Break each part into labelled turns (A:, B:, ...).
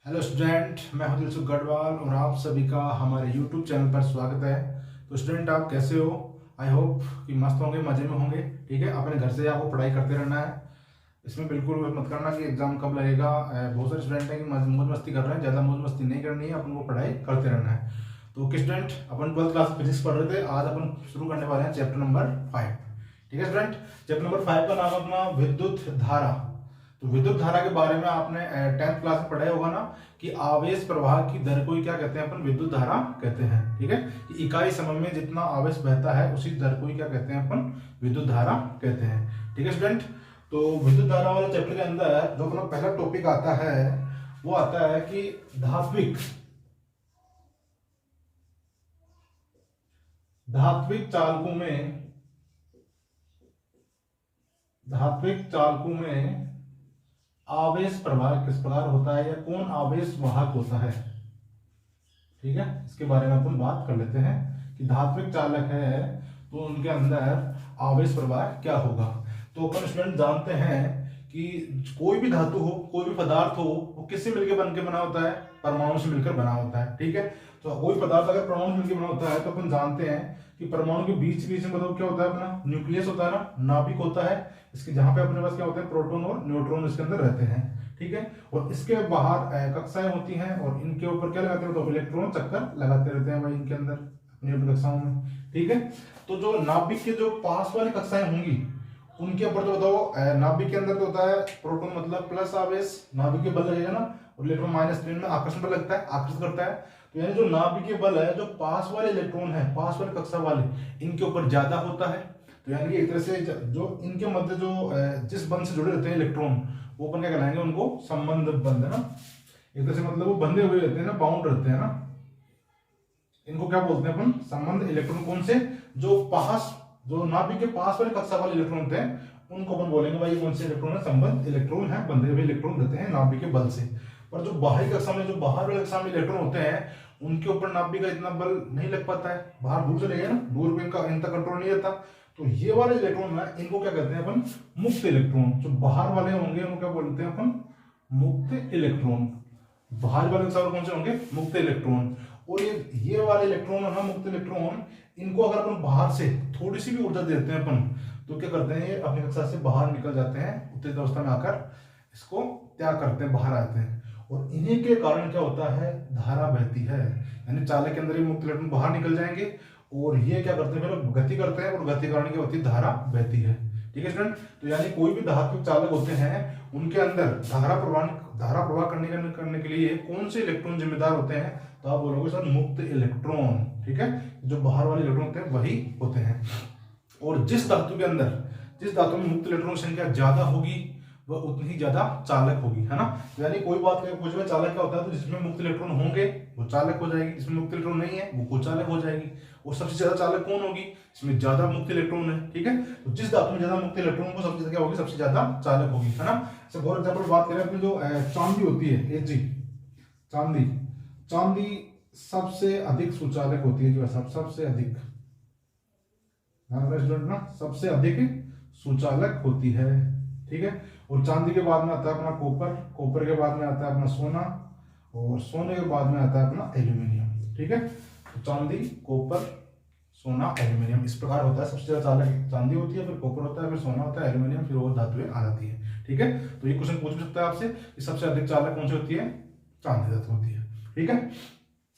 A: Hello student, मैं हूं दिलसुख गढ़वाल और आप सभी का हमारे यूट्यूब चैनल पर स्वागत है। तो स्टूडेंट, आप कैसे हो? आई होप कि मस्त होंगे, मज़े में होंगे। ठीक है, अपने घर से आपको पढ़ाई करते रहना है। इसमें बिल्कुल मत करना कि एग्जाम कब लगेगा। बहुत सारे स्टूडेंट हैं कि मौज मस्ती कर रहे हैं। ज़्यादा मौज मस्ती नहीं करनी है, अपन को पढ़ाई करते रहना है। तो कि स्टूडेंट, अपन 12th क्लास फिजिक्स पढ़ रहे थे। आज अपन शुरू करने वाले हैं चैप्टर नंबर 5। ठीक है स्टूडेंट, चैप्टर नंबर 5 का नाम अपना विद्युत धारा। तो विद्युत धारा के बारे में आपने 10th क्लास में पढ़ा होगा ना कि आवेश प्रवाह की दर को ही क्या कहते हैं? अपन विद्युत धारा कहते हैं। ठीक है, कि इकाई समय में जितना आवेश बहता है उसी दर को ही क्या कहते हैं? अपन विद्युत धारा कहते हैं। ठीक है स्टूडेंट, तो विद्युत धारा वाले चैप्टर के अंदर जो अपना पहला टॉपिक आता है वो आता है कि धात्विक चालकों में आवेश प्रवाह किस प्रकार होता है या कौन आवेश वाहक होता है। ठीक है, इसके बारे में अपन बात कर लेते हैं कि धात्विक चालक है तो उनके अंदर आवेश प्रवाह क्या होगा। तो अपन स्टूडेंट जानते हैं कि कोई भी धातु हो, कोई भी पदार्थ हो, वो किससे मिलकर बन के बना होता है? परमाणु से मिलकर बना होता है। ठीक है, तो कोई पदार्थ अगर परमाणु से मिलकर बना होता है तो अपन जानते हैं कि परमाणु के बीच बीच में मतलब क्या होता है? अपना न्यूक्लियस होता है ना, नाभिक होता है इसके, जहां पे अपने पास क्या होता है? प्रोटॉन और न्यूट्रॉन इसके अंदर रहते हैं। ठीक है, और इसके बाहर कक्षाएं होती हैं और इनके ऊपर क्या लगाते हैं? तो इलेक्ट्रॉन चक्कर लगाते रहते हैं भाई इनके अंदर अपनी कक्षाओं में। ठीक है, तो जो नाभिक के जो पास वाली कक्षाएं होंगी उनके ऊपर तो बताओ, नाभिक के अंदर तो होता है प्रोटॉन मतलब प्लस आवेश, नाभिक के बल लगेगा ना, और इलेक्ट्रॉन माइनस ट्रेन में आकर्षण बल लगता है, आकर्षित करता है। तो यानी जो नाभिक के बल है, जो पास वाले इलेक्ट्रॉन है, पास वाले कक्षा वाले, इनके ऊपर ज्यादा होता है। तो यानी कि एक तरह से जो इनके मध्य जो जिस बंध से जुड़े रहते हैं इलेक्ट्रॉन, वो अपन क्या कहलाएंगे? उनको संबंध बंध है ना, एक तरह से मतलब वो बंधे हुए रहते हैं ना, बाउंड रहते हैं ना, इनको क्या बोलते हैं अपन? संबंध इलेक्ट्रॉन। कौन से? जो नाभिक के पास वाले कक्षा वाले इलेक्ट्रॉन होते हैं उनको अपन बोलेंगे भाई कौन से इलेक्ट्रॉन है? संबंध इलेक्ट्रॉन है, बंधे हुए इलेक्ट्रॉन रहते हैं नाभिक के बल से। पर जो बाहरी कक्षा में, जो बाहर वाले कक्षा में इलेक्ट्रॉन होते हैं उनके ऊपर नाभिक का इतना बल नहीं लग पाता है, बाहर दूर चले गए ना, दूर पे इनका इनका कंट्रोल नहीं रहता। तो ये वाले इलेक्ट्रॉन है, इनको क्या कहते हैं अपन? मुक्त इलेक्ट्रॉन। जो बाहर वाले होंगे उनको क्या बोलते हैं अपन? मुक्त इलेक्ट्रॉन। बाहर वाले कक्षा कौन से होंगे? मुक्त इलेक्ट्रॉन। और ये वाले इलेक्ट्रॉन है ना, मुक्त इलेक्ट्रॉन, इनको अगर अपन बाहर से थोड़ी सी भी ऊर्जा देते हैं अपन, तो क्या करते हैं? ये अपनी कक्षा से बाहर निकल जाते हैं, उत्तेजित अवस्था में आकर इसको त्याग करते हैं, बाहर आते हैं। और इन्हीं के कारण क्या होता है? धारा बहती है। यानी चालक के अंदर ही मुक्त इलेक्ट्रॉन बाहर निकल जाएंगे और ये क्या करते हैं? फिर गति करते हैं और गति के कारण क्या होती है? धारा बहती है। ठीक है स्टूडेंट, तो यानी कोई भी धात्विक चालक होते हैं उनके अंदर धारा प्रवाह करने के लिए कौन से इलेक्ट्रॉन जिम्मेदार होते हैं? तो आप बोलोगे सर मुक्त इलेक्ट्रॉन। ठीक है, जो बाहर वाले इलेक्ट्रॉन होते हैं वही होते हैं। और जिस धातु में मुक्त इलेक्ट्रॉन संख्या ज्यादा होगी वह उतनी ही ज्यादा चालक होगी, है ना। यानी कोई बात पूछ में चालक क्या होता है? तो जिसमें मुक्त इलेक्ट्रॉन होंगे वो चालक हो जाएगी, जिसमें मुक्त इलेक्ट्रॉन नहीं है वो कुचालक हो जाएगी। और सबसे ज्यादा चालक कौन होगी? इसमें ज्यादा मुक्त इलेक्ट्रॉन है। ठीक है, तो जिस धातु में ज्यादा मुक्त इलेक्ट्रॉन को सबसे क्या होगी? सबसे ज्यादा चालक होगी, है ना। जैसे फॉर एग्जाम्पल बात करें अपनी जो चांदी होती है, Ag, चांदी सबसे अधिक सुचालक होती है। जो सबसे अधिक ना, सबसे अधिक सुचालक होती है। ठीक है, और चांदी के बाद में आता है अपना कॉपर के बाद में आता है अपना सोना, और सोने के बाद में आता है अपना एल्यूमिनियम। ठीक है, तो चांदी, कॉपर, सोना, एल्यूमिनियम इस प्रकार होता है। सबसे ज्यादा चालक चांदी होती है, फिर कॉपर होता है, फिर सोना होता है, एल्यूमिनियम, फिर और धातुएं आ जाती है। ठीक है, तो ये क्वेश्चन पूछ भी सकता है आपसे कि सबसे अधिक चालक कौन सी होती है? चांदी धातु होती है। ठीक है,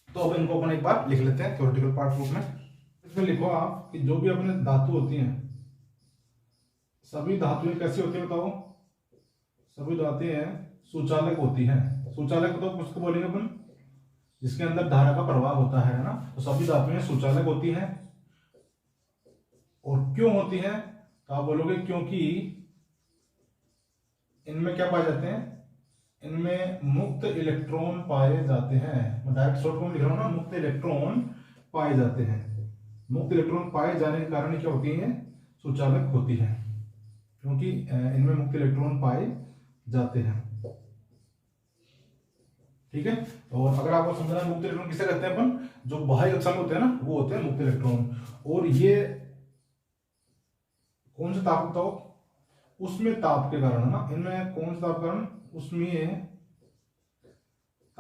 A: तो अब इनको अपन एक बार लिख लेते हैं थ्योरेटिकल पार्ट रूप में। इसमें लिखो आप कि जो भी अपने धातु होती हैं, सभी धातुएं कैसी होती है बताओ? सभी धातुएं सुचालक होती हैं। सुचालक तो उसको बोलेंगे अपन जिसके अंदर धारा का प्रवाह होता है ना। तो सभी धातुएं सुचालक होती हैं। और क्यों होती हैं? तो आप बोलोगे क्योंकि इनमें क्या पाए जाते हैं? इनमें मुक्त इलेक्ट्रॉन पाए जाते हैं। मैं डायरेक्ट शॉर्ट फॉर्म लिख रहा हूं ना, मुक्त इलेक्ट्रॉन पाए जाते हैं। मुक्त इलेक्ट्रॉन पाए जाने के कारण क्या होती है? सुचालक होती है, क्योंकि इनमें मुक्त इलेक्ट्रॉन पाए जाते हैं। ठीक है, और अगर आपको समझना मुक्त इलेक्ट्रॉन किसे कहते हैं अपन? जो बाह्य कक्षा में होते हैं ना, वो होते हैं मुक्त इलेक्ट्रॉन। और ये कौन से ताप बताओ? उसमें ताप के कारण है ना। इनमें कौन सा ताप कारण? उसमें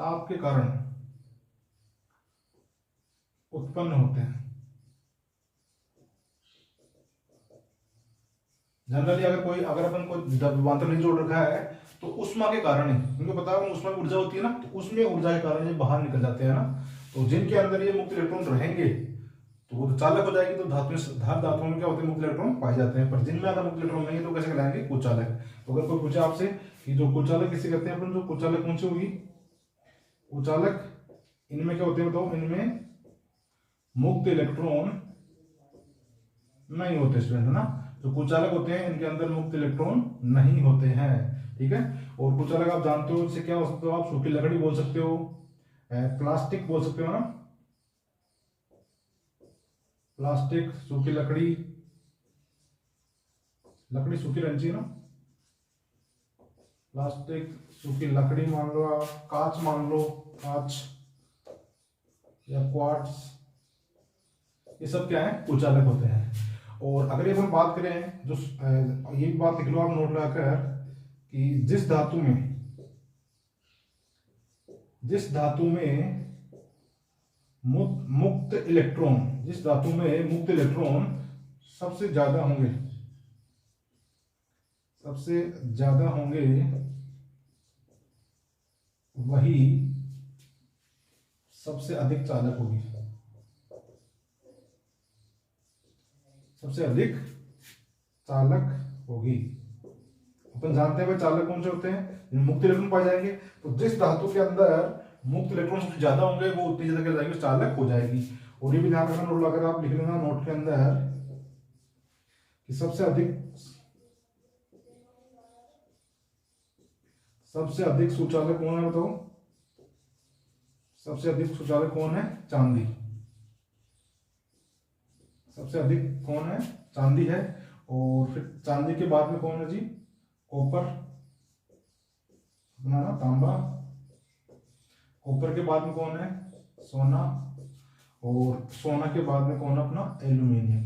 A: ताप के कारण उत्पन्न होते हैं। जनरली अगर अपन कोई विभवांतर नहीं जोड़ रखा है तो उष्मा के कारण ही, तुमको पता है उष्मा की ऊर्जा होती है ना, तो उसमें ऊर्जा के कारण ये बाहर निकल जाते हैं ना। तो जिनके अंदर ये मुक्त इलेक्ट्रॉन रहेंगे तो वो तो चालक हो जाएगी। तो धातुओं में क्या होते हैं, मुक्त इलेक्ट्रॉन पाए जाते हैं। पर जिनमें अगर मुक्त इलेक्ट्रॉन नहीं है तो कैसे कहलाएंगे, कुचालक। तो अगर कोई पूछे आपसे कि जो कुचालक किसे कहते हैं अपन, जो कुचालक कौन सी होगी, कुचालक इनमें क्या होते हैं बताओ, इनमें मुक्त इलेक्ट्रॉन नहीं होते स्टूडेंट, है ना। जो कुचालक होते हैं इनके अंदर मुक्त इलेक्ट्रॉन नहीं होते हैं, ठीक है। और कुचालक आप जानते हो इससे क्या हो सकते हो, आप सूखी लकड़ी बोल सकते हो, प्लास्टिक बोल सकते हो ना, प्लास्टिक, सूखी लकड़ी, लकड़ी सूखी रहनी चाहिए ना, प्लास्टिक, सूखी लकड़ी मान लो आप, कांच मान लो, कांच या क्वार्ट्ज, ये सब क्या है, कुचालक होते हैं। और अगर ये हम बात करें, जो ये भी बात लिख लो आप नोट लगाकर कि जिस धातु में मुक्त इलेक्ट्रॉन सबसे ज्यादा होंगे वही सबसे अधिक चालक होगी, सबसे अधिक चालक होगी। अपन जानते हैं भाई चालक कौन से होते हैं, मुक्त इलेक्ट्रॉन पाए जाएंगे। तो जिस धातु के अंदर मुक्त इलेक्ट्रॉन सबसे ज्यादा होंगे वो उतनी ज्यादा क्या जाएगी, चालक हो जाएगी। और ये भी ध्यान रखना, नोट अगर आप लिख लेना नोट के अंदर कि सबसे अधिक सुचालक कौन है बताओ, सबसे अधिक सुचालक कौन है, चांदी। सबसे अधिक कौन है, चांदी है। और फिर चांदी के बाद में कौन है जी, कॉपर, अपना ना तांबा। कॉपर के बाद में कौन है, सोना। और सोना के बाद में कौन है अपना, एल्यूमिनियम,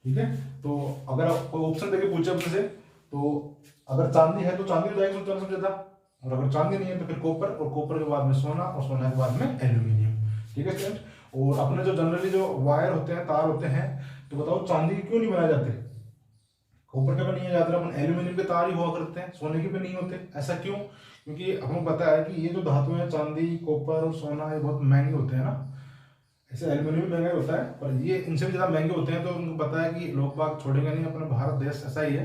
A: ठीक है। तो अगर आप कोई ऑप्शन देके पूछे अपने से, तो अगर चांदी है तो चांदी हो जाएगी सबसे ज्यादा, और अगर चांदी नहीं है तो फिर कॉपर, और कॉपर के बाद में सोना, और सोना के बाद में एल्यूमिनियम, ठीक है स्टूडेंट। और अपने जो जनरली जो वायर होते हैं, तार होते हैं, तो बताओ चांदी के क्यों नहीं बनाए जाते, कॉपर के भी नहीं जाते, अपन एल्यूमिनियम के तार ही हुआ करते हैं, सोने के भी नहीं होते, ऐसा क्यों? क्योंकि हमें पता है कि ये जो धातु है, चांदी, कॉपर और सोना, ये बहुत महंगे होते हैं ना। ऐसे एल्यूमिनियम भी महंगा होता है, पर ये इनसे भी ज्यादा महंगे होते हैं। तो उनको पता है कि लोग बाग छोड़ेंगे नहीं, अपना भारत देश ऐसा ही है,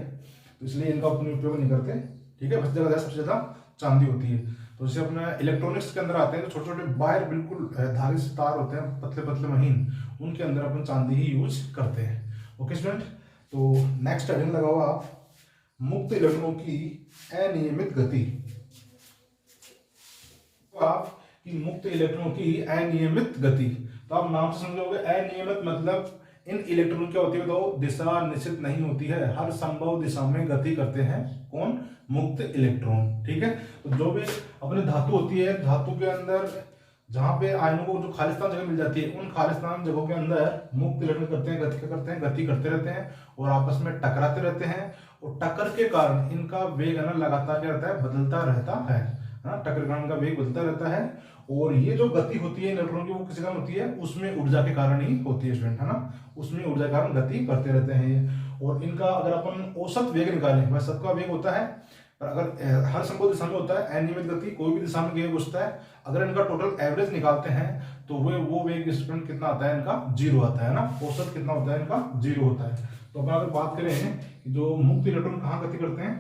A: तो इसलिए इनका अपने उपयोग नहीं करते, ठीक है। सबसे ज्यादा चांदी होती है। तो जैसे अपने इलेक्ट्रॉनिक्स के अंदर आते हैं तो छोटे छोटे वायर, बिल्कुल धारी से तार होते हैं, पतले पतले महीन, उनके अंदर अपन चांदी ही यूज करते हैं। ओके स्टूडेंट, तो नेक्स्ट हेडिंग लगाओ आप, मुक्त इलेक्ट्रॉनों की अनियमित गति। आप कि मुक्त इलेक्ट्रॉनों की अनियमित गति, तो आप नाम से समझोगे, अनियमित मतलब इन इलेक्ट्रॉनों क्या होती है तो दिशा निश्चित नहीं होती है, हर संभव दिशा में गति करते हैं कौन, मुक्त इलेक्ट्रॉन, ठीक है। तो जो भी अपनी धातु होती है, धातु के अंदर जहां पे आयनों को जो खालिस्तान जगह मिल जाती है, उन खालिस्तान जगहों के अंदर मुक्त इलेक्ट्रॉन करते हैं, गति करते रहते हैं और आपस में टकराते रहते हैं। और टक्कर के कारण इनका वेग है ना लगातार क्या रहता है, बदलता रहता है ना, टक्कर के कारण का वेग बदलता रहता है। और ये जो गति होती है इलेक्ट्रॉन की, वो किसी कारण होती है, उसमें ऊर्जा के कारण ही होती है स्टूडेंट, है ना, उसमें ऊर्जा के कारण गति करते रहते हैं ये। और इनका अगर अपन औसत वेग निकालें, वह सबका वेग होता है, पर अगर हर संभव दिशा में होता है, अनियमित गति कोई भी दिशा में वेग घुसता है, अगर इनका टोटल एवरेज निकालते हैं तो वो वेग स्टूडेंट कितना आता है, इनका 0 आता है ना, औसत कितना होता है इनका, 0 होता है। तो अपन अगर बात करें कि जो मुक्त इलेक्ट्रॉन कहाँ गति करते हैं,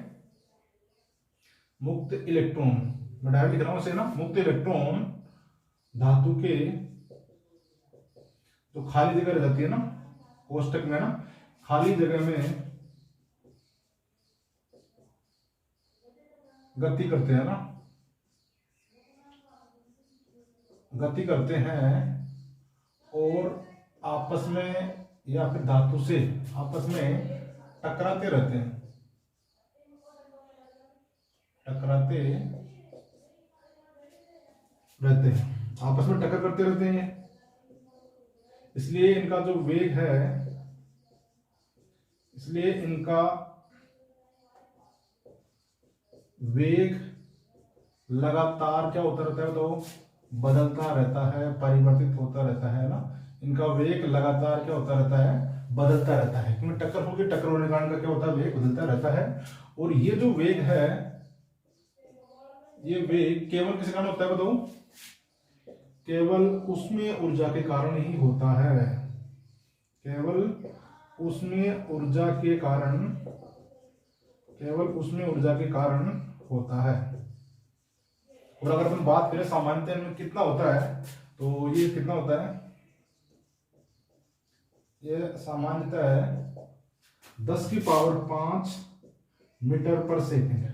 A: मुक्त इलेक्ट्रॉन, मैं डायरेक्ट लिख रहा हूं इसे ना, मुक्त इलेक्ट्रॉन धातु के जो खाली जगह रह जाती है ना, कोष्टक में ना, खाली जगह में गति करते हैं ना, गति करते हैं और आपस में या फिर धातु से आपस में टकराते रहते हैं, आपस में टक्कर करते रहते हैं। इसलिए इनका जो वेग है, इसलिए इनका वेग लगातार क्या होता रहता है, तो बदलता रहता है, परिवर्तित होता रहता है ना। इनका वेग लगातार क्या होता रहता है, बदलता रहता है, क्योंकि टक्कर होगी, टक्कर होने के कारण का क्या होता है, वेग बदलता रहता है। और ये जो वेग है, ये वेग केवल किस कारण होता है बताओ, केवल उसमें ऊर्जा के कारण ही होता है, केवल उसमें ऊर्जा के कारण, केवल उसमें ऊर्जा के कारण होता है। और अगर अपन बात करें सामान्यतः में कितना होता है, तो ये कितना होता है, ये सामान्यतः है 10 की पावर 5 मीटर पर सेकंड,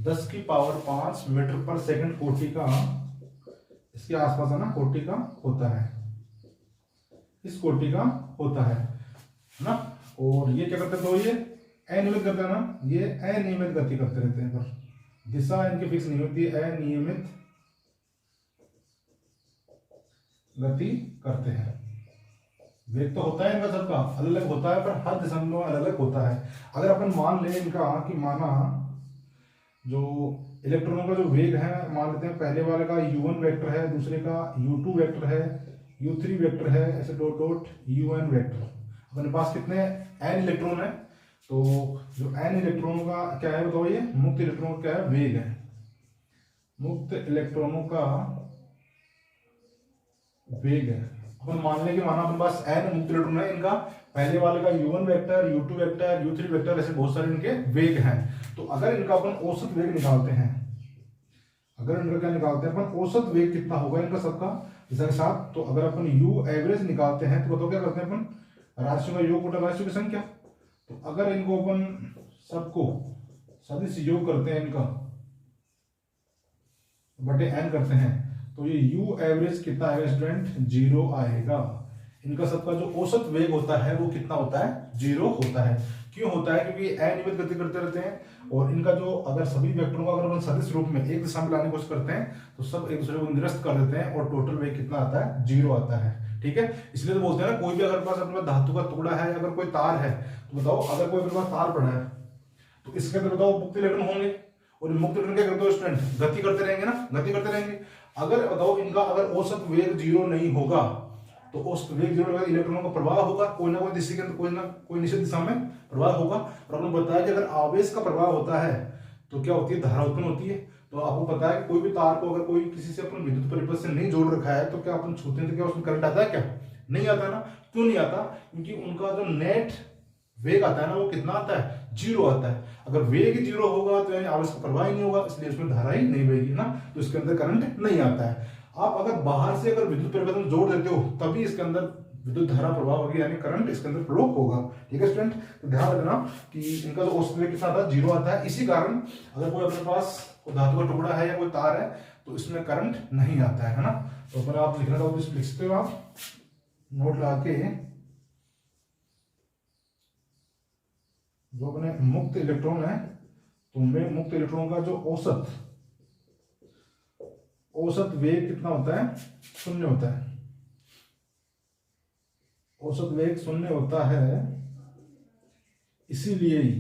A: 10 की पावर 5 मीटर पर सेकंड कोटि का, इसके आसपास है ना, कोटि का होता है, इस कोटि का होता है ना। और ये क्या करते हैं, तो ये अनियमित करते हैं ना, ये अनियमित गति करते रहते हैं, पर दिशा इनकी फिक्स नहीं होती, अनियमित गति करते हैं। वेग तो होता है इनका सबका अलग अलग होता है, पर हर दिशा में अलग अलग होता है। अगर अपन मान लें इनका कि माना जो इलेक्ट्रॉनों का जो वेग है, मान लेते हैं पहले वाले का u1 वेक्टर है, दूसरे का u2 वेक्टर है, u3 वेक्टर है, ऐसे डॉट डॉट un वेक्टर। अपने पास कितने n इलेक्ट्रॉन है, तो जो n इलेक्ट्रॉनों का क्या है बताओ, ये मुक्त इलेक्ट्रॉनों का क्या है, वेग है। मुक्त इलेक्ट्रॉनों का वेग है। अपन मान लें कि माना अपने पास n मुक्त इलेक्ट्रॉन है, इनका पहले वाले का u1 vector, u2 vector, u3 vector, ऐसे बहुत सारे इनके वेग हैं। तो अगर इनका अपन औसत वेग निकालते हैं, अगर इनका क्या निकालते हैं अपन, औसत वेग कितना होगा इनका सबका दिशा के साथ, तो अगर अपन u एवरेज निकालते हैं तो बताओ क्या करते हैं अपन, राशियों का योग बटा राशियों की संख्या। तो अगर इनको अपन सबको सदिश योग करते हैं इनका बटे n करते हैं, तो ये u एवरेज कितना आएगा स्टूडेंट, 0 आएगा। इनका सबका जो औसत वेग होता है वो कितना होता है, 0 होता है। क्यों होता है, क्योंकि अनियमित गति करते रहते हैं, और इनका जो अगर सभी वेक्टरों को अगर अपन सदिश रूप में एक दिशा में लाने की कोशिश करते हैं तो सब एक दूसरे को निरस्त कर देते हैं, और टोटल वेग कितना आता है, 0 आता है। ठीक है, इसलिए तो बोलते हैं ना, कोई भी अगर पास अपने पास धातु का टुकड़ा है, अगर कोई तार है, तो बताओ अगर कोई अपने पास तार पड़ा है तो इसके अंदर बताओ मुक्त इलेक्ट्रॉन होंगे, और मुक्त इलेक्ट्रॉन क्या करते हो स्टूडेंट, गति करते रहेंगे ना, गति करते रहेंगे। अगर बताओ इनका अगर औसत वेग 0 नहीं होगा, तो औसत वेग 0 होगा, इलेक्ट्रॉनों का प्रवाह होगा, कोई ना कोई दिशा के अंदर, कोई ना कोई निश्चित दिशा में प्रवाह होगा। और आपने बताया कि अगर आवेश का प्रवाह होता है तो क्या होती है, धारा उत्पन्न होती है। तो आपको पता है कि कोई भी तार को अगर कोई किसी से अपन विद्युत परिपथ से नहीं जोड़ रखा है, तो क्या अपन छूते हैं तो क्या उसमें करंट आता है, क्या नहीं आता ना। क्यों नहीं आता, क्योंकि उनका जो नेट वेग आता है ना, वो कितना आता है, 0 आता है। अगर वेग 0 होगा तो यानी आवेश का प्रवाह ही नहीं होगा, इसलिए उसमें धारा ही नहीं बहेगी ना, तो इसके अंदर करंट नहीं आता है। आप अगर बाहर से अगर विद्युत परिपथ में जोड़ देते हो तभी इसके अंदर विद्युत धारा प्रवाह होगी, यानी करंट इसके अंदर फ्लो होगा। ठीक है स्टूडेंट, तो ध्यान रखना कि इनका जो औसत वेग कितना आता है, 0 आता है। इसी कारण अगर कोई अपने पास धातु का टुकड़ा है या कोई तार है तो इसमें करंट नहीं आता है ना। तो अगर आप लिखना चाहो तो लिख सकते हो आप नोट लगा के, जो अपने मुक्त इलेक्ट्रॉन है, तो मुक्त इलेक्ट्रॉन का जो औसत वेग कितना होता है, 0 होता है। औसत वेग 0 होता है, इसीलिए ही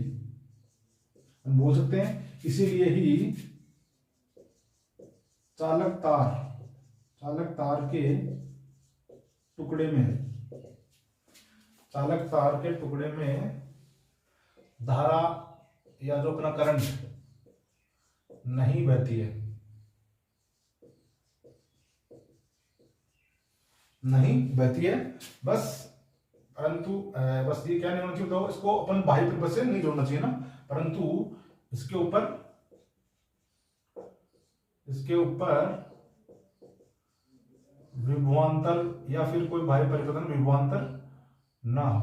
A: हम बोल सकते हैं, इसीलिए ही चालक तार के टुकड़े में धारा या जो अपना करंट नहीं बहती है, बस। परंतु बस ये क्या नहीं होना चाहिए बताओ, इसको अपन बाह्य परिपथ से नहीं जोड़ना चाहिए ना, परंतु इसके ऊपर विभवांतर या फिर कोई बाह्य परिपथ विभवांतर ना हो।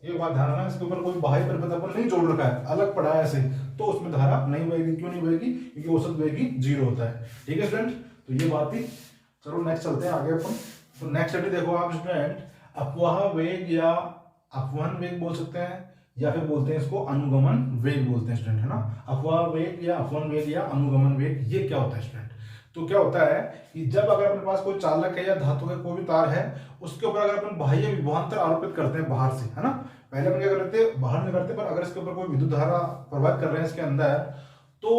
A: ये बात ध्यान रखना, इसके ऊपर कोई बाह्य परिपथ अपन नहीं जोड़ रखा है, अलग पड़ा है ऐसे, तो उसमें धारा नहीं बहेगी। क्यों नहीं बहेगी, क्योंकि औसत वेग ही 0 होता है। ठीक है स्टूडेंट, तो ये बात थी। चलो नेक्स्ट चलते हैं आगे अपन। तो नेक्स्ट स्टडी देखो आप स्टूडेंट, अपवाह वेग या अपवहन वेग बोल सकते हैं, या फिर बोलते हैं इसको अनुगमन वेग बोलते हैं स्टूडेंट, है ना। अपवाह वेग या अपवहन वेग या अनुगमन वेग, ये क्या होता है स्टूडेंट। तो क्या होता है कि जब अगर अपने पास कोई चालक है या धातु का कोई भी तार है, उसके ऊपर अगर अपन बाह्य विभवांतर आरोपित करते हैं बाहर से, है ना। पहले अपन क्या करते हैं, बाहर नहीं करते, पर अगर इसके ऊपर कोई विद्युत धारा प्रवाहित कर रहे हैं इसके अंदर, तो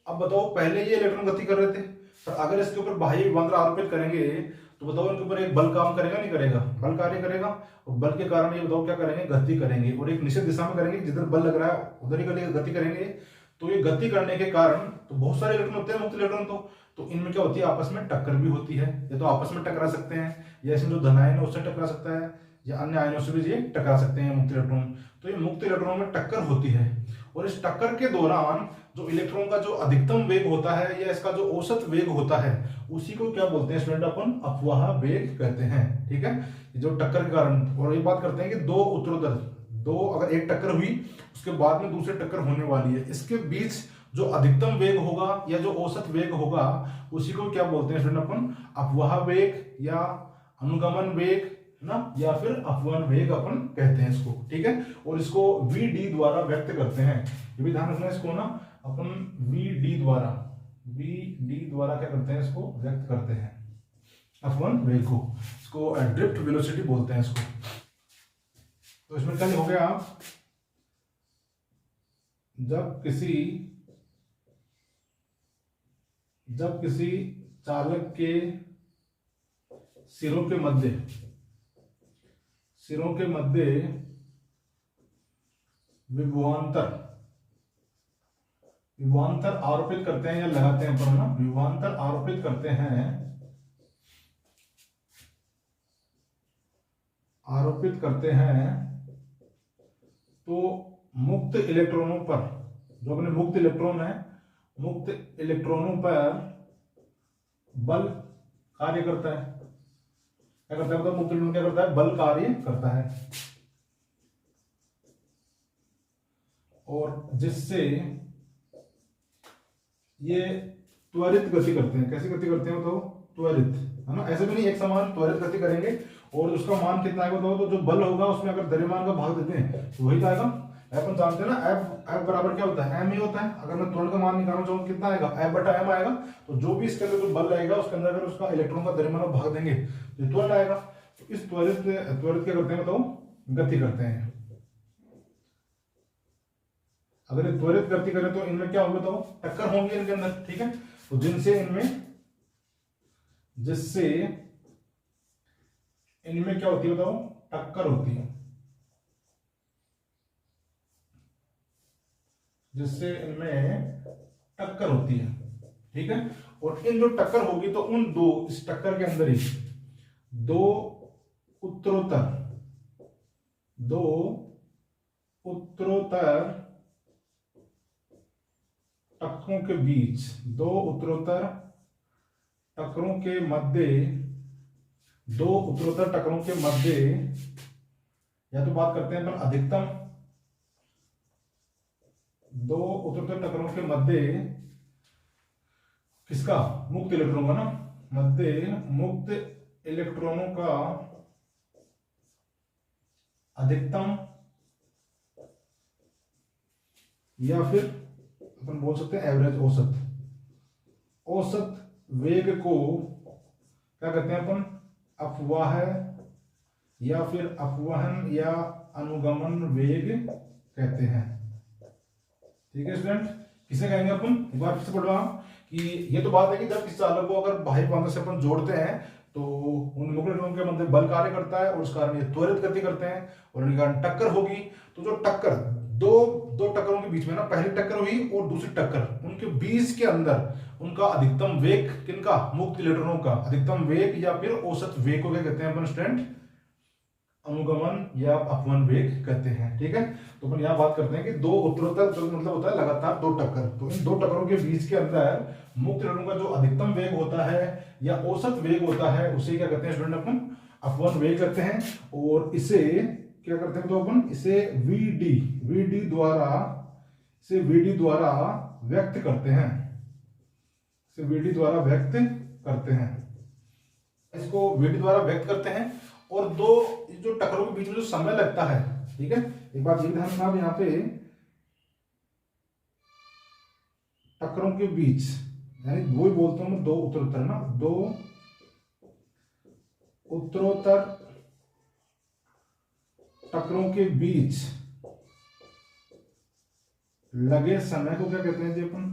A: अब बताओ, पहले ये इलेक्ट्रॉन गति कर रहे थे, पर अगर इसके ऊपर बाह्य विभवांतर आरोपित करेंगे तो बताओ इनके ऊपर एक बल काम करेगा नहीं करेगा? बल कार्य करेगा, और बल के कारण ये बताओ क्या करेंगे? गति करेंगे, और एक निश्चित दिशा में करेंगे, जिधर बल लग रहा है उधर ही गति करेंगे। तो ये गति करने के कारण तो बहुत सारे इलेक्ट्रॉन होते हैं, मुक्त इलेक्ट्रॉन, तो इनमें क्या होती है? आपस में टक्कर भी होती है। या तो आपस में टकरा सकते हैं, या इसमें जो धन आयन है उससे टकरा सकता है, या अन्य आयनों से भी ये टकरा सकते हैं मुक्त इलेक्ट्रॉन। तो ये मुक्त इलेक्ट्रॉन में टक्कर होती है, और इस टक्कर के दौरान जो इलेक्ट्रॉन का जो अधिकतम वेग होता है या इसका जो औसत वेग होता है, उसी को क्या बोलते हैं स्टूडेंट? अपन अफवाह वेग कहते हैं। ठीक है, जो टक्कर के कारण, और ये बात करते हैं कि दो उत्तरोत्तर, दो अगर एक टक्कर हुई उसके बाद में दूसरी टक्कर होने वाली है, इसके बीच जो अधिकतम वेग होगा या जो औसत वेग होगा, उसी को क्या बोलते हैं स्टूडेंट? अपन अफवाह वेग या अनुगमन वेग ना, या फिर अपवन वेग अपन कहते हैं इसको। ठीक है, और इसको वी डी द्वारा व्यक्त करते हैं। ये भी ध्यान रखना इसको ना, अपन वी डी द्वारा क्या करते हैं? इसको व्यक्त करते हैं अपवन वेग को। इसको ड्रिफ्ट वेलोसिटी बोलते हैं इसको। तो इसमें क्या हो गया? जब किसी चालक के सिरों के मध्य विभवांतर आरोपित करते हैं या लगाते हैं, पर ना विभवांतर आरोपित करते हैं, तो मुक्त इलेक्ट्रॉनों पर, जो अपने मुक्त इलेक्ट्रॉन है, मुक्त इलेक्ट्रॉनों पर बल कार्य करता है। क्या करता है? मतलब मुक्त इलेक्ट्रॉन क्या करता है? बल कार्य करता है, और जिससे ये त्वरित गति करते हैं। कैसी गति करते हैं? तो त्वरित, है ना, ऐसे भी नहीं एक समान त्वरित गति करेंगे, और उसका मान कितना आएगा? तो जो बल होगा उसमें अगर द्रव्यमान का भाग देते हैं तो वही तो आएगा। अपन जानते हैं ना, F बराबर क्या होता है? m ही होता है। अगर मैं त्वरण का मान निकालना चाहूँ कितना आएगा? F बटा m आएगा। तो जो भी इसके अंदर जो बल रहेगा उसके अंदर अगर उसका इलेक्ट्रॉन का द्रव्यमान भाग देंगे तो त्वरण आएगा। तो इस त्वरित क्या करते हैं बताओ? गति करते हैं। अगर ये त्वरित गति करें तो इनमें क्या होगा बताओ? टक्कर होंगी इनके अंदर। ठीक है, तो जिससे इनमें क्या होती है बताओ? टक्कर होती है, जिससे इनमें टक्कर होती है। ठीक है, और इन जो टक्कर होगी तो उन दो, इस टक्कर के अंदर ही दो उत्तरोत्तर टक्करों के बीच, दो उत्तरोत्तर टक्करों के मध्य, या तो बात करते हैं अपन अधिकतम, दो उत्तरोत्तर टक्करों के मध्य किसका? मुक्त इलेक्ट्रॉनों का ना, मध्य मुक्त इलेक्ट्रॉनों का अधिकतम, या फिर अपन बोल सकते हैं एवरेज, औसत वेग को क्या कहते हैं अपन? अपवाह, या फिर अपवहन या अनुगमन वेग कहते हैं। ठीक है स्टूडेंट, किसे कहेंगे अपन? एक बार फिर से पढ़ रहा हूं कि ये तो बात है कि जब किसी चालक को अगर बाह्य विभवांतर से अपन जोड़ते हैं तो उन मुक्त इलेक्ट्रॉन के मध्य बल कार्य करता है, और उस कारण ये त्वरित गति करते हैं, और इनके कारण टक्कर होगी। तो जो टक्कर दो टक्करों के बीच में ना, पहली टक्कर हुई और दूसरी टक्कर, उनके बीच के अंदर उनका अधिकतम वेग, किनका? मुक्त इलेक्ट्रॉनों का अधिकतम वेग या फिर औसत वेग को क्या कहते हैं अपन स्टूडेंट? अनुगमन या अपवन वेग कहते हैं। ठीक है, तो अपन यहाँ बात करते हैं कि दो उत्तरोत्तर, जो मतलब होता है लगातार दो टक्कर, तो इन दो टक्करों के बीच के अंदर मुक्त इलेक्ट्रॉन का जो अधिकतम वेग होता है या औसत वेग होता है, उसे क्या कहते हैं स्टूडेंट? अपन अपवन वेग करते हैं। और इसे क्या करते हैं तो अपन इसे वीडी द्वारा व्यक्त करते हैं, इसको वीडी द्वारा व्यक्त करते हैं। और दो जो टक्करों के बीच में जो समय लगता है, ठीक है, एक बात ये ध्यान रखना, यहाँ पे टक्करों के बीच, यानी वो ही बोलता हूं मैं, दो उत्तरोत्तर ना, दो उत्तरोत्तर टक्करों के बीच लगे समय को क्या कहते हैं जी अपन?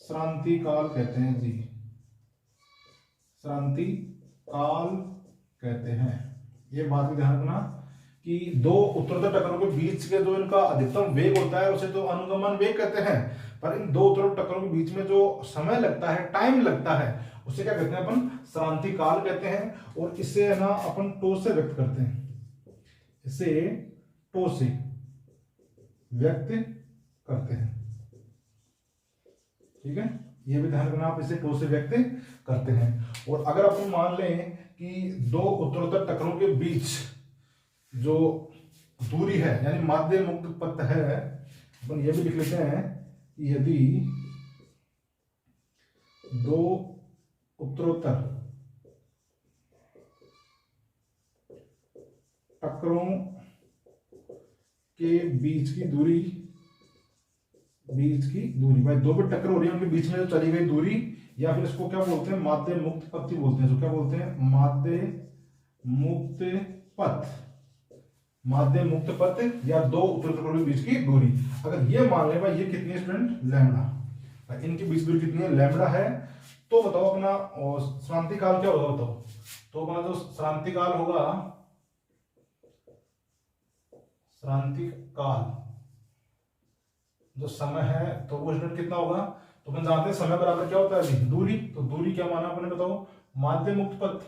A: श्रांति काल कहते हैं जी, श्रांति काल कहते हैं। ये बात को ध्यान रखना कि दो उत्तरोत्तर टक्करों के बीच के जो इनका अधिकतम वेग होता है उसे तो अनुगमन वेग कहते हैं, पर इन दो उत्तरोत्तर टक्करों के बीच में जो समय लगता है, टाइम लगता है, उसे क्या कहते हैं अपन? श्रांति काल कहते हैं। और इसे है ना अपन टो से व्यक्त करते हैं, इसे टो से व्यक्त करते हैं। ठीक है, ये भी ध्यान रखना, आप इसे टो से व्यक्त करते हैं। और अगर अपन मान लें कि दो उत्तरोत्तर टक्करों के बीच जो दूरी है यानी माध्य मुक्त पथ है, अपन ये भी लिख लेते हैं कि यदि दो उत्तरोत्तर टक्करों के बीच की दूरी भाई दो भी टक्कर हो रही है, उनके बीच में जो चली गई दूरी, या फिर इसको क्या बोलते हैं? माध्य मुक्त पथ बोलते हैं। जो क्या बोलते हैं? माध्य मुक्त पथ, माध्य मुक्त पथ या दो उत्तरोत्तर के बीच की दूरी। अगर ये मान ले भाई ये कितनी है स्टूडेंट? लैम्बडा, इनके बीच दूरी कितनी है? लैम्बडा है। तो बताओ अपना श्रांति काल क्या होगा? बताओ तो अपना जो श्रांति काल होगा, श्रांति काल जो समय है तो वो स्टूडेंट कितना होगा? तो अपन जानते हैं समय बराबर क्या होता है? दूरी। तो दूरी क्या माना अपने? बताओ। माध्य मुक्त पथ।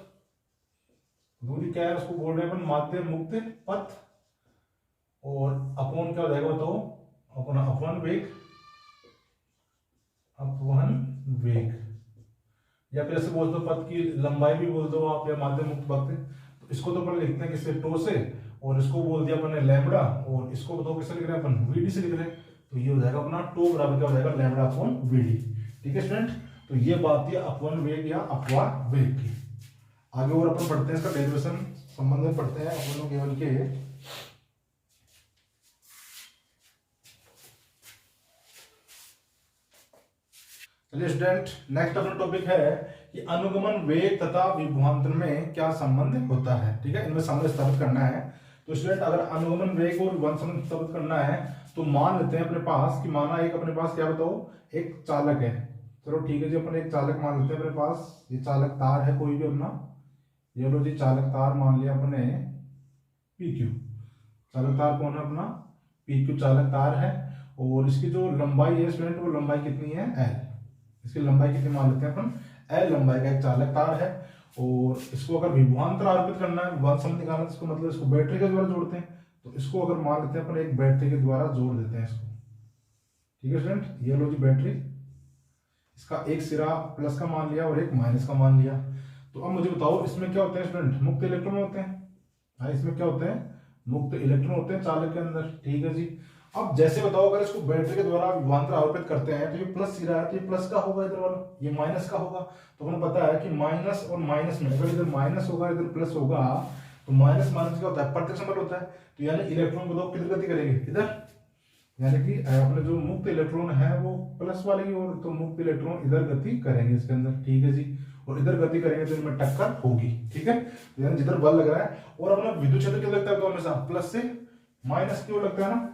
A: दूरी क्या है? उसको बोल रहे हैं अपन माध्य मुक्त पथ। और अपवन क्या हो जाएगा? बताओ। अपना अपवन वेग, अपवहन वेग, या फिर ऐसे बोल दो पथ की लंबाई भी बोल दो आप, या माध्य मुक्त पथ। तो इसको तो अपन लिखते हैं किससे? टो से। और इसको बोल दिया अपन ने लैम्बडा, और इसको बताओ किससे लिख रहे हैं अपन? वीडी से लिख रहे हैं। तो ये हो जाएगा अपना टो बराबर क्या हो जाएगा? Lambda upon VD. ठीक है स्टूडेंट, तो ये बात थी अपवन वेग या अपवाह वेग की। आगे और अपन पढ़ते हैं, इसका डेरिवेशन संबंध में पढ़ते हैं अपनों केवल के। चलिए स्टूडेंट, नेक्स्ट अपना टॉपिक है कि अनुगमन वेग तथा विभवांतर में क्या संबंध होता है। ठीक है, इनमें संबंध स्थापित करना है। तो स्टूडेंट अगर अनुगमन वेग और विभवांतर संबंध स्थापित करना है तो मान लेते हैं अपने पास कि माना एक अपने पास क्या बताओ? एक चालक है। चलो ठीक है जी, अपन एक चालक मान लेते हैं अपने पास। ये चालक तार है कोई भी अपना, ये लो जी चालक तार मान लिया अपने PQ। चालक तार कौन है? अपना PQ चालक तार है। और इसकी जो लंबाई है स्टूडेंट, वो लंबाई कितनी है? L। इसकी लंबाई कितनी मान लेते हैं अपन? L लंबाई का एक चालक तार है। और इसको अगर विभवांतर आरोपित करना है, विभवांतर संबंध निकालना है, इसको मतलब इसको बैटरी के द्वारा जोड़ते हैं। तो इसको अगर मान लेते हैं अपन एक बैटरी के द्वारा जोड़ देते हैं इसको। ठीक है स्टूडेंट, ये लो जी बैटरी, इसका एक सिरा प्लस का मान लिया और एक माइनस का मान लिया। तो अब मुझे बताओ इसमें क्या होते हैं स्टूडेंट? मुक्त इलेक्ट्रॉन होते हैं। हाँ, इसमें क्या होते हैं? मुक्त इलेक्ट्रॉन होते हैं चालक के अंदर। ठीक है जी, अब जैसे बताओ अगर इसको बैटरी के द्वारा विभवांतर आरोपित करते हैं तो ये प्लस सिरा है, तो ये प्लस का होगा इधर वाला, ये माइनस का होगा। तो हमें पता है कि माइनस और माइनस में अगर इधर माइनस होगा इधर प्लस होगा, तो माइनस माइनस क्या होता है? प्रत्यक्ष संबंध होता है। तो यानी इलेक्ट्रॉन को दो किधर गति करेंगे? इधर। यानी कि अपने जो मुक्त इलेक्ट्रॉन है वो प्लस वाले की ओर, तो मुक्त इलेक्ट्रॉन इधर गति करेंगे इसके अंदर। ठीक है जी, और इधर गति करेंगे तो इनमें टक्कर होगी। ठीक है, तो यानी जिधर बल लग रहा है, और अपना विद्युत क्षेत्र क्या लगता है? तो हमेशा प्लस से माइनस की ओर लगता है ना।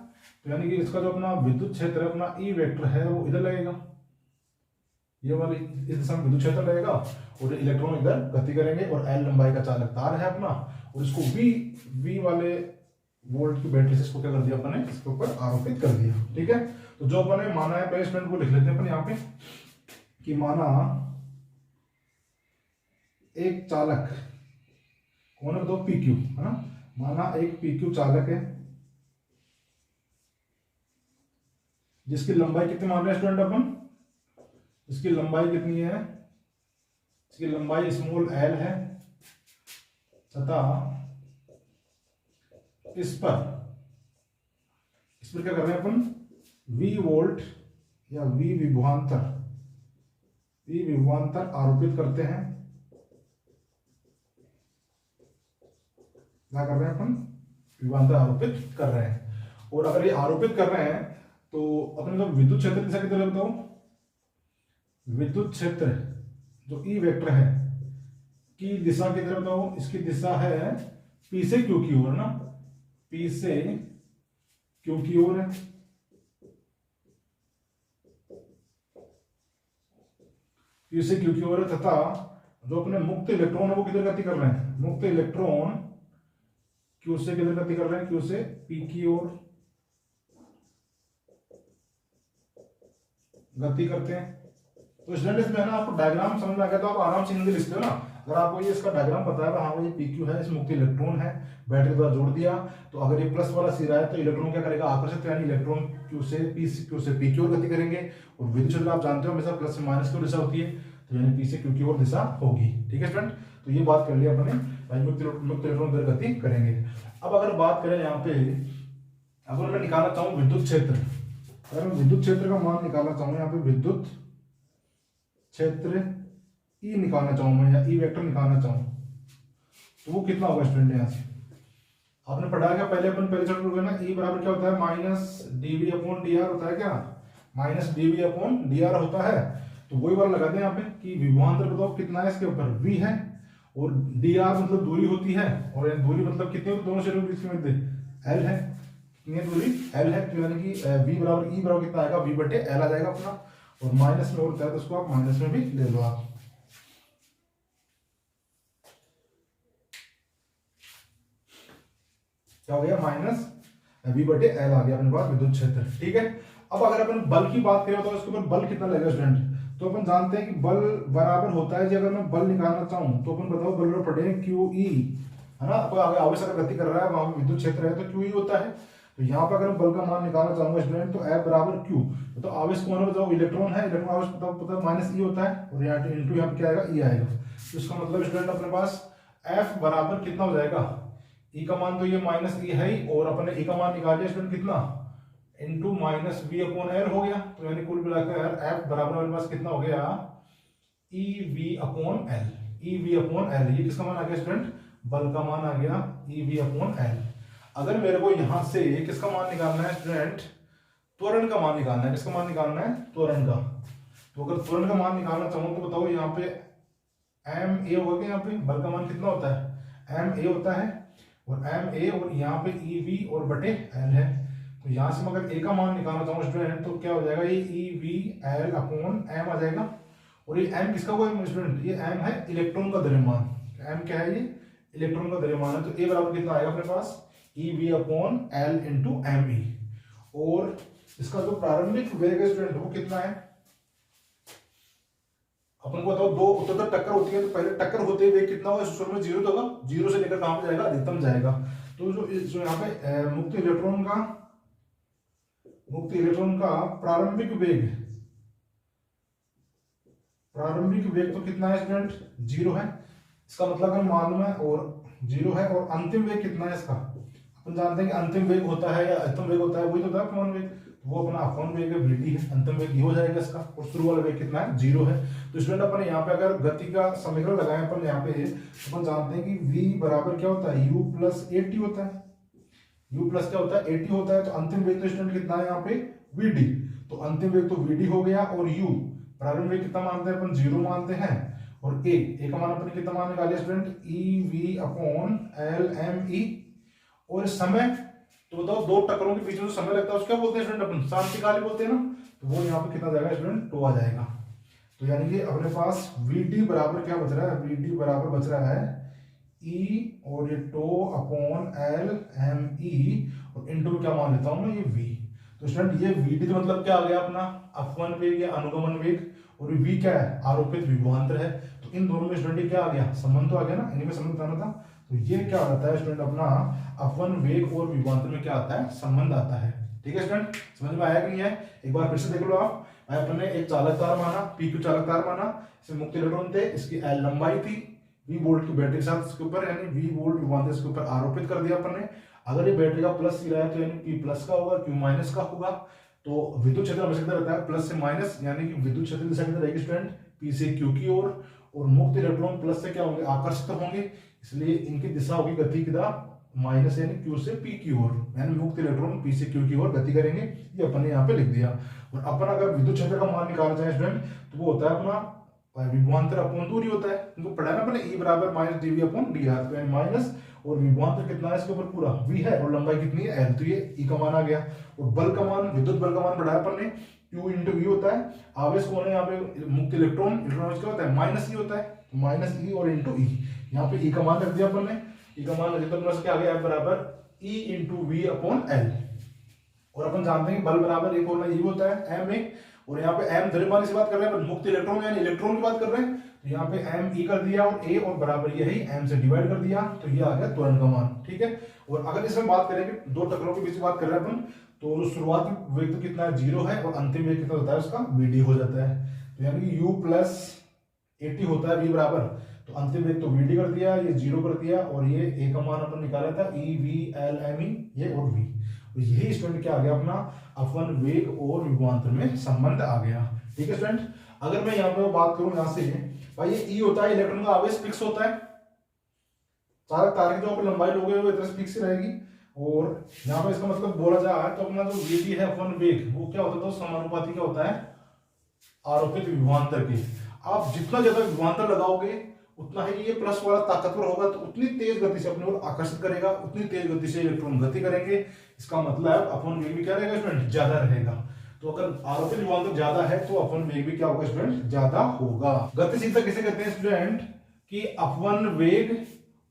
A: तो यानी कि इसका जो अपना विद्युत क्षेत्र है, अपना ई वेक्टर है, वो इधर लगेगा, ये वाली इस दिशा में विद्युत क्षेत्र लगेगा, और इलेक्ट्रॉन इधर गति करेंगे। और L लंबाई का चालक तार है अपना, और इसको V वाले वोल्ट की बैटरी से इसको क्या कर दिया अपने? इसके ऊपर आरोपित कर दिया। ठीक है, तो जो अपन ने माना है पहले स्टूडेंट को लिख लेते हैं अपन यहाँ पे कि माना एक चालक कौन है? तो PQ है ना। माना एक PQ चालक है जिसकी लंबाई कितनी मान रहे हैं स्टूडेंट अपन? इसकी लंबाई कितनी है? इसकी लंबाई स्मॉल l है, तथा इस पर क्या कर रहे हैं अपन? V वोल्ट या V विभवांतर आरोपित करते हैं। क्या कर रहे हैं अपन? विभवांतर आरोपित कर रहे हैं। और अगर ये आरोपित कर रहे हैं तो अपने जो विद्युत क्षेत्र दिशा किधर है बताओ? विद्युत क्षेत्र जो ई वेक्टर है की दिशा किधर बताओ? इसकी दिशा है P से Q की ओर ना, P से Q की ओर है। Q से Q की ओर है, तथा जो अपने मुक्त इलेक्ट्रॉन है वो किधर गति कर रहे हैं, मुक्त इलेक्ट्रॉन Q से किधर गति कर रहे हैं, Q से P की ओर गति करते हैं। तो स्टूडेंट इसमें है ना, आपको डायग्राम समझ में आ गया तो आप आराम से हिंदी लिखते हो ना। अगर आपको ये इसका डायग्राम पता है, हाँ ये PQ है, इस मुक्त इलेक्ट्रॉन है, बैटरी द्वारा जोड़ दिया, तो अगर ये प्लस वाला सिरा है तो इलेक्ट्रॉन क्या करेगा, आकर्षित, यानी इलेक्ट्रॉन Q से P की ओर गति करेंगे। और विद्युत क्षेत्र आप जानते हो हमेशा प्लस से माइनस की ओर दिशा होती है, तो यानी P से Q की ओर दिशा होगी। ठीक है स्टूडेंट, तो ये बात कर लिया अपने, मुक्त इलेक्ट्रॉन इधर गति करेंगे। अब अगर बात करें यहाँ पे, अगर मैं निकालना चाहूँ विद्युत क्षेत्र, अगर मैं विद्युत क्षेत्र का मान निकालना चाहूँ, यहाँ पे विद्युत क्षेत्र E निकालना चाहूँ मैं, या E वेक्टर निकालना चाहूँ, तो वो कितना होगा स्टूडेंट। यहाँ से आपने पढ़ा क्या पहले, अपन पहले चैप्टर में ना, E बराबर क्या होता है, माइनस dV अपॉन dr होता है, क्या माइनस dV अपॉन dr होता है। तो वही बार लगाते हैं यहाँ पे कि विभवांतर बताओ कितना है, इसके ऊपर V है, और dr मतलब दूरी होती है, और दूरी मतलब कितने दोनों शरीरों के बीच में L है, कितनी दूरी L है, तो यानी कि V बराबर E बराबर कितना आएगा, V बटे L आ जाएगा अपना। और माइनस में होता है तो उसको आप माइनस में भी ले लो आप। क्या हो गया, माइनस V बटे L आ गया अपने पास विद्युत क्षेत्र। ठीक है, अब अगर अपन बल की बात करें तो इसके ऊपर बल कितना लगेगा स्टूडेंट, तो अपन जानते हैं कि बल बराबर होता है, अगर मैं बल निकालना चाहूं तो अपन बताओ बल पड़े QE, है ना, कोई आगे आवेश अगर गति कर रहा है वहां पे विद्युत क्षेत्र है तो QE होता है। तो यहाँ पर अगर बल का मान निकालना चाहूंगा स्टूडेंट, तो F बराबर Q, तो आवेश कौन है बताओ, इलेक्ट्रॉन है, इलेक्ट्रॉन आवेश पता माइनस E होता है, और यहाँ इंटू यहाँ पे क्या आएगा, E आएगा। तो इसका मतलब स्टूडेंट अपने पास F बराबर कितना हो जाएगा, E का मान तो ये माइनस E है ही, और अपने E का मान निकाल लिया स्टूडेंट कितना, into minus V upon L हो गया। तो यानी कुल मिलाकर F बराबर हमारे पास कितना हो गया, EV upon L, EV upon L। ये किसका मान आ गया स्टूडेंट, बल का मान आ गया EV अपॉन L। अगर मेरे को यहां से किसका मान निकालना है स्टूडेंट, त्वरण का मान निकालना है, किसका मान निकालना है, त्वरण का। तो अगर त्वरण का मान निकालना चाहूँ तो बताओ यहाँ पे ma होगा, यहाँ पे बल का मान कितना होता है, ma होता है, और ma, और यहाँ पे EV और बटे L है। तो यहाँ से मैं अगर a का मान निकालना चाहूँ स्टूडेंट तो क्या हो जाएगा, ये EV L अपॉन m आ जाएगा। और ये m किसका हुआ स्टूडेंट, ये m है इलेक्ट्रॉन का द्रव्यमान, m क्या है, ये इलेक्ट्रॉन का द्रव्यमान है। तो a बराबर कितना आएगा अपने पास, EV upon L into ME। और इसका जो प्रारंभिक वेग है स्टूडेंट वो कितना है, अपन को बताओ, दो उत्तरोत्तर टक्कर होती है, तो पहले टक्कर होते हुए कितना होगा, शुरू में 0 होगा, 0 से लेकर कहां पे जाएगा, अधिकतम जाएगा। तो जो यहाँ पे मुक्त इलेक्ट्रॉन का प्रारंभिक वेग तो कितना है स्टूडेंट, 0 है। इसका मतलब है मालूम है, और 0 है, और अंतिम वेग कितना है इसका, अपन जानते हैं कि अंतिम वेग होता है या अधिकतम वेग होता है, वही तो होता है अपमान वेग, वो अपना अपमान वेग है vd है, अंतिम वेग ये हो जाएगा इसका। और शुरू वाला वेग कितना है, 0 है। तो स्टूडेंट अपन यहाँ पे अगर गति का समीकरण लगाएं अपन यहाँ पे, अपन जानते हैं कि v बराबर क्या होता है, u प्लस at होता है, u प्लस क्या होता है, at होता है। तो अंतिम वेग तो स्टूडेंट कितना है यहाँ पे, vd। तो अंतिम वेग तो vd हो गया, और u प्रारंभिक वेग कितना मानते हैं अपन, 0 मानते हैं। और a का मान अपन कितना मान निकालिए स्टूडेंट, ev अपॉन LME। और समय तो बताओ, दो टक्करों के बीच में जो समय लगता है उसको क्या बोलते हैं स्टूडेंट, अपन शांतिकाल बोलते हैं ना। तो वो यहाँ पे कितना जाएगा स्टूडेंट, 2 आ जाएगा। तो यानी कि अपने पास vd बराबर क्या बच रहा है, vd बराबर बच रहा है E, और ये टो अपॉन LME, और इनटू क्या मान लेता हूं मैं, ये v। तो स्टूडेंट ये vd तो मतलब क्या आ गया अपना, अपवन वेग या अनुगमन वेग, और v क्या है, आरोपित विभवांतर है। तो इन दोनों में स्टूडेंट क्या आ गया, संबंध तो आ गया ना, इन्हीं में संबंध बताना था। तो ये क्या आता है स्टूडेंट, अपना अपवन वेग और विभवांतर में क्या आता है, संबंध आता है। ठीक है स्टूडेंट, समझ में आया कि नहीं है, एक बार फिर से देख लो आप। अपन ने एक चालक तार माना, PQ चालक तार माना, इसमें मुक्त इलेक्ट्रॉन थे, इसकी L लंबाई थी, V वोल्ट की बैटरी के साथ इसके ऊपर, यानी V वोल्ट विभवांतर इसके ऊपर आरोपित कर दिया अपन ने। अगर ये बैटरी का प्लस सिरा है तो यानी P प्लस का होगा, Q माइनस का होगा। तो विद्युत क्षेत्र हमेशा किधर रहता है, प्लस से माइनस, यानी कि विद्युत क्षेत्र दिशा किधर रहेगी स्टूडेंट, P से Q की ओर, और मुक्त इलेक्ट्रॉन प्लस से क्या होंगे, आकर्षित होंगे, इसलिए इनकी दिशा होगी गति की तरह माइनस, यानी Q से P की ओर, यानी मुक्त इलेक्ट्रॉन P से Q की ओर गति करेंगे। ये अपन ने यहाँ पे लिख दिया। और अपन अगर विद्युत क्षेत्र का मान निकालना चाहे स्टूडेंट, तो वो होता है अपना विभवांतर अपॉन दूरी होता है, इनको पढ़ा ना अपने, E बराबर माइनस dv अपॉन dr, तो यानी माइनस, और विभवांतर कितना है इसके ऊपर पूरा v है, और लंबाई कितनी है L, तो ये E का मान आ गया। और बल का मान, विद्युत बल का मान बढ़ाया अपन ने, Q इंटू ई होता है। आवेश कौन है यहाँ पे, मुक्त इलेक्ट्रॉन, इलेक्ट्रॉन क्या होता है माइनस ई होता है, माइनस ई और इंटू ई। यहाँ पे ई का मान रख दिया अपन ने, ई का मान रख दिया तो क्या आ गया बराबर E into V upon L. और अपन जानते हैं बल बराबर एक होना ई होता है एम ए, और यहाँ पे एम द्रव्यमान की बात कर रहे हैं, मुक्त इलेक्ट्रॉन यानी इलेक्ट्रॉन की बात कर रहे हैं, तो यहाँ पे एम ई कर दिया और ए और बराबर ये ही एम से डिवाइड कर दिया, तो ये आ गया त्वरण का मान। ठीक है, और अगर इसमें बात करेंगे दो टकरों के बीच में बात कर रहे हैं अपन, तो शुरुआती वेग तो कितना है 0 है और अंतिम वेग कितना होता है उसका vd हो जाता है। तो यानी कि u प्लस 80 होता है v बराबर, तो अंतिम वेग तो vd कर दिया, ये 0 कर दिया, और ये a का मान अपन निकाला था e v l m e, ये और v। तो यही स्टूडेंट क्या आ गया अपना अपवन वेग और विभवांतर में संबंध आ गया। ठीक है स्टूडेंट, अगर मैं यहाँ पे बात करूं यहाँ से, भाई ये e होता है इलेक्ट्रॉन का आवेश फिक्स होता है, सारे तारे की जो लंबाई लोगे वो इधर से फिक्स रहेगी, और यहाँ पे इसका मतलब बोला जाए तो अपना जो vd है अपन वेग वो क्या होता है, तो समानुपाती क्या होता है आरोपित विभवांतर के। आप जितना ज्यादा विभवांतर लगाओगे उतना ही ये प्लस वाला ताकतवर होगा, तो उतनी तेज गति से अपने ओर आकर्षित करेगा, उतनी तेज गति से इलेक्ट्रॉन गति करेंगे। इसका मतलब अपन वेग भी क्या रहेगा स्टूडेंट ज्यादा रहेगा। तो अगर आरोपित विभवांतर ज्यादा है तो अपन वेग भी क्या होगा स्टूडेंट ज्यादा होगा। गतिशीलता किसे कहते हैं स्टूडेंट, कि अपवन वेग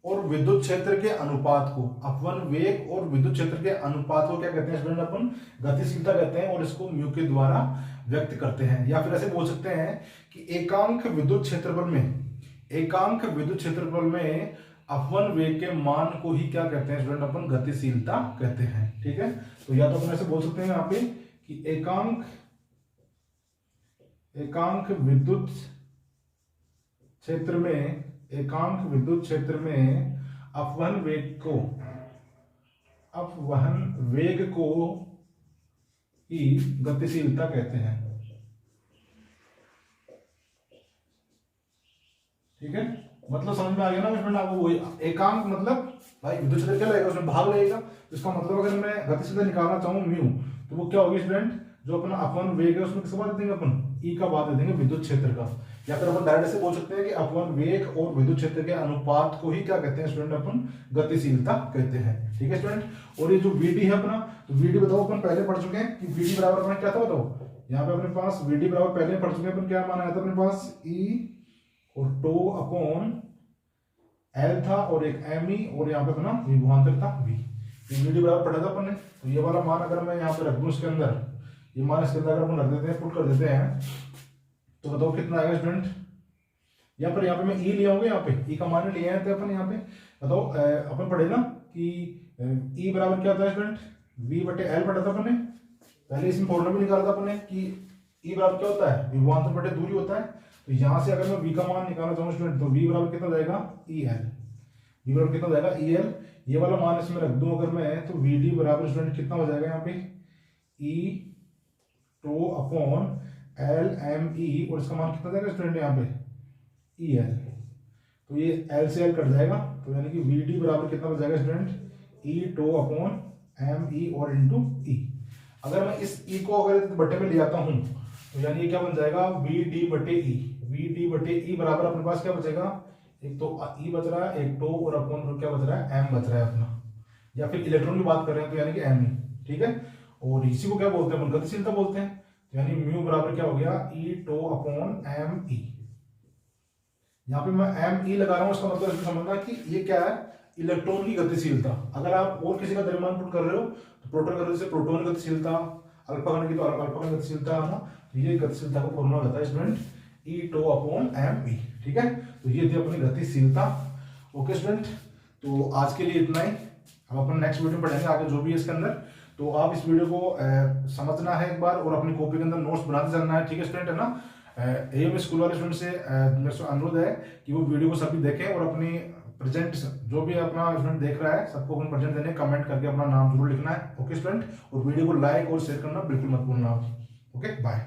A: और विद्युत क्षेत्र के अनुपात को, अपवन वेग और विद्युत क्षेत्र के अनुपात को क्या कहते हैं स्टूडेंट, अपन गतिशीलता कहते हैं, और इसको म्यू के द्वारा व्यक्त करते हैं। या फिर ऐसे बोल सकते हैं कि एकांक विद्युत क्षेत्रफल में, एकांक विद्युत क्षेत्रफल में अपवन वेग के मान को ही क्या कहते हैं स्टूडेंट, अपन गतिशीलता कहते हैं। ठीक है, तो या तो अपन ऐसे बोल सकते हैं यहाँ पे कि एकांक विद्युत क्षेत्र में, एकांक विद्युत क्षेत्र में अपवहन वेग को ही गतिशीलता कहते हैं। ठीक है, मतलब समझ में आ गया ना स्टूडेंट आपको, वही एकांक मतलब भाई विद्युत क्षेत्र क्या लगेगा उसमें भाग लगेगा, तो इसका मतलब अगर मैं गतिशीलता निकालना चाहूँ म्यू, तो वो क्या होगी स्टूडेंट, जो अपना अपवन वेग है उसमें किसका बाद देंगे अपन, ई का बाद दे देंगे विद्युत क्षेत्र का। या फिर अपन डायरेक्ट से बोल सकते हैं कि अपवन वेग और विद्युत क्षेत्र के अनुपात को ही क्या कहते हैं स्टूडेंट, अपन गतिशीलता कहते हैं। ठीक है स्टूडेंट, और ये जो vd है अपना, तो vd बताओ अपन पहले पढ़ चुके हैं कि vd बराबर अपना क्या था बताओ, यहाँ पे अपने पास vd बराबर पहले पढ़ चुके हैं अपन, क्या माना आया था अपने पास e और टो अपॉन एल था और एक एम ई, और यहाँ पे अपना विभवांतर था v। vd बराबर पढ़ा था अपन ने, तो ये वाला मान अगर मैं यहाँ पे रख दूं इसके अंदर, ये मान इसके अंदर अगर अपन रख देते हैं, पुट कर देते हैं, तो बताओ कितना आएगा स्टूडेंट। या फिर यहाँ पे मैं ई ले आऊंगा, यहाँ पे ई का मान लिया है तो अपन यहाँ पे बताओ अपन पढ़े ना कि ई बराबर क्या होता है स्टूडेंट, वी बटे एल पढ़ा था अपन ने, पहले इसमें फॉर्मूला भी निकाला था अपन ने कि ई बराबर क्या होता है विभवांतर बटे दूरी होता है। तो यहाँ से अगर मैं वी का मान निकालना चाहूँ स्टूडेंट, तो वी बराबर कितना जाएगा ई एल, वी बराबर कितना जाएगा ई एल, ये वाला मान इसमें रख दूं अगर मैं, तो वी डी बराबर स्टूडेंट कितना हो जाएगा यहाँ पे E two upon L M E, और इसका मान कितना जाएगा स्टूडेंट यहाँ पे ई एल, तो ये एल से एल कट जाएगा, तो यानी कि वी डी बराबर कितना हो जाएगा student E two upon M E और इंटू ई। अगर मैं इस ई को अगर बटे में ले आता हूँ तो यानी ये क्या बन जाएगा वी डी बटे ई, वी डी बटे ई बराबर अपने पास क्या बचेगा, एक तो ई बच रहा है, एक टो और अपॉन क्या बच रहा है एम बच रहा है अपना, या फिर इलेक्ट्रॉन की बात कर रहे हैं तो यानी कि एम ई। ठीक है, और इसी को क्या बोलते हैं अपन गतिशीलता बोलते हैं, यानी म्यू बराबर क्या हो गया ई टो अपॉन एम ई। यहाँ पे मैं एम ई लगा रहा हूँ, इसका मतलब समझना कि ये क्या है इलेक्ट्रॉन की गतिशीलता। अगर आप और किसी का द्रव्यमान पुट कर रहे हो तो प्रोटॉन का जैसे प्रोटॉन गतिशीलता, अल्फा कण की तो अल्फा कण गतिशीलता है ना, तो ये गतिशीलता का फॉर्मूला होता है student E two upon M E. ठीक है, तो ये थी अपनी गतिशीलता। ओके स्टूडेंट, तो आज के लिए इतना ही, हम अपन नेक्स्ट वीडियो में पढ़ेंगे आगे जो भी है इसके अंदर। तो आप इस वीडियो को समझना है एक बार और अपनी कॉपी के अंदर नोट्स बनाते चलना है। ठीक है स्टूडेंट, है ना। एएम स्कूल वाले स्टूडेंट से मेरे से अनुरोध है कि वो वीडियो को सभी देखें और अपनी प्रेजेंट जो भी अपना स्टूडेंट देख रहा है सबको अपन प्रेजेंट देने, कमेंट करके अपना नाम जरूर लिखना है। ओके स्टूडेंट, और वीडियो को लाइक और शेयर करना बिल्कुल मत भूलना। Okay, bye.